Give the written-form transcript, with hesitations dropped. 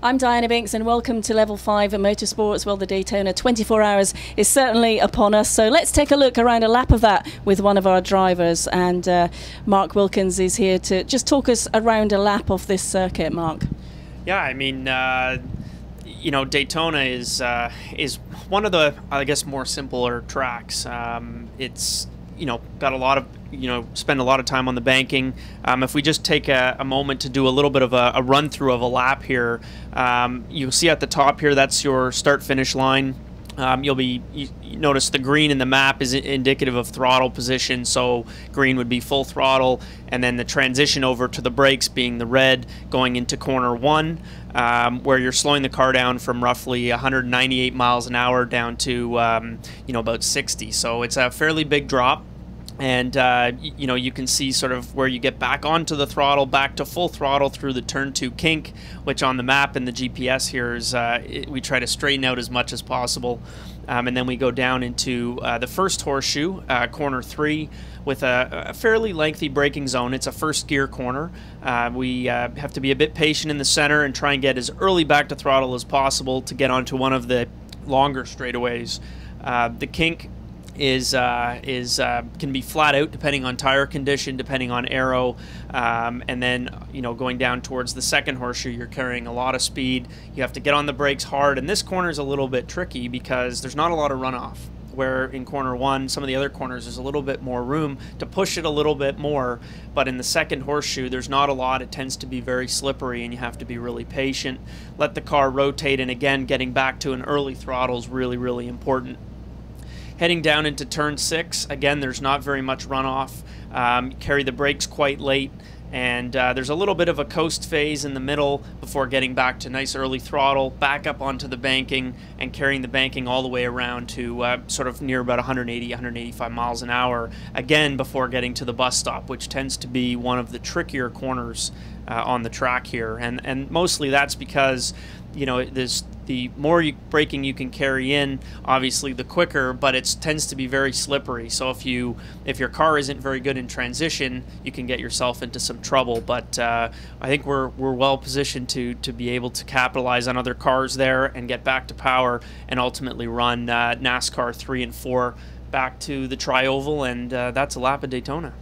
I'm Diana Binks and welcome to Level 5 at Motorsports. Well, the Daytona 24 hours is certainly upon us, so let's take a look around a lap of that with one of our drivers, and Mark Wilkins is here to just talk us around a lap of this circuit. Mark. Yeah, I mean, you know, Daytona is one of the, I guess, more simpler tracks. It's, you know, got a lot of, spend a lot of time on the banking. If we just take a moment to do a little bit of a run through of a lap here, you'll see at the top here, that's your start finish line. You notice the green in the map is indicative of throttle position, so green would be full throttle, and then the transition over to the brakes being the red going into corner 1, where you're slowing the car down from roughly 198 miles an hour down to about 60. So it's a fairly big drop. And you can see sort of where you get back onto the throttle, back to full throttle through the turn 2 kink, which on the map and the GPS here is we try to straighten out as much as possible. And then we go down into the first horseshoe, corner 3, with a fairly lengthy braking zone. It's a first gear corner. We have to be a bit patient in the center and try and get as early back to throttle as possible to get onto one of the longer straightaways. The kink can be flat out depending on tire condition, depending on aero, and then going down towards the second horseshoe, you're carrying a lot of speed. You have to get on the brakes hard, and this corner is a little bit tricky because there's not a lot of runoff, where in corner 1, some of the other corners, there's a little bit more room to push it a little bit more, but in the second horseshoe there's not a lot. It tends to be very slippery and you have to be really patient, let the car rotate, and again, getting back to an early throttle is really, really important. Heading down into turn 6, again, there's not very much runoff. Carry the brakes quite late, and there's a little bit of a coast phase in the middle before getting back to nice early throttle, back up onto the banking, and carrying the banking all the way around to sort of near about 180, 185 miles an hour, again, before getting to the bus stop, which tends to be one of the trickier corners on the track here. And mostly that's because the more braking you can carry in, obviously the quicker, but it tends to be very slippery. So if your car isn't very good in transition, you can get yourself into some trouble. But I think we're well positioned to be able to capitalize on other cars there and get back to power and ultimately run NASCAR 3 and 4 back to the tri-oval, and that's a lap of Daytona.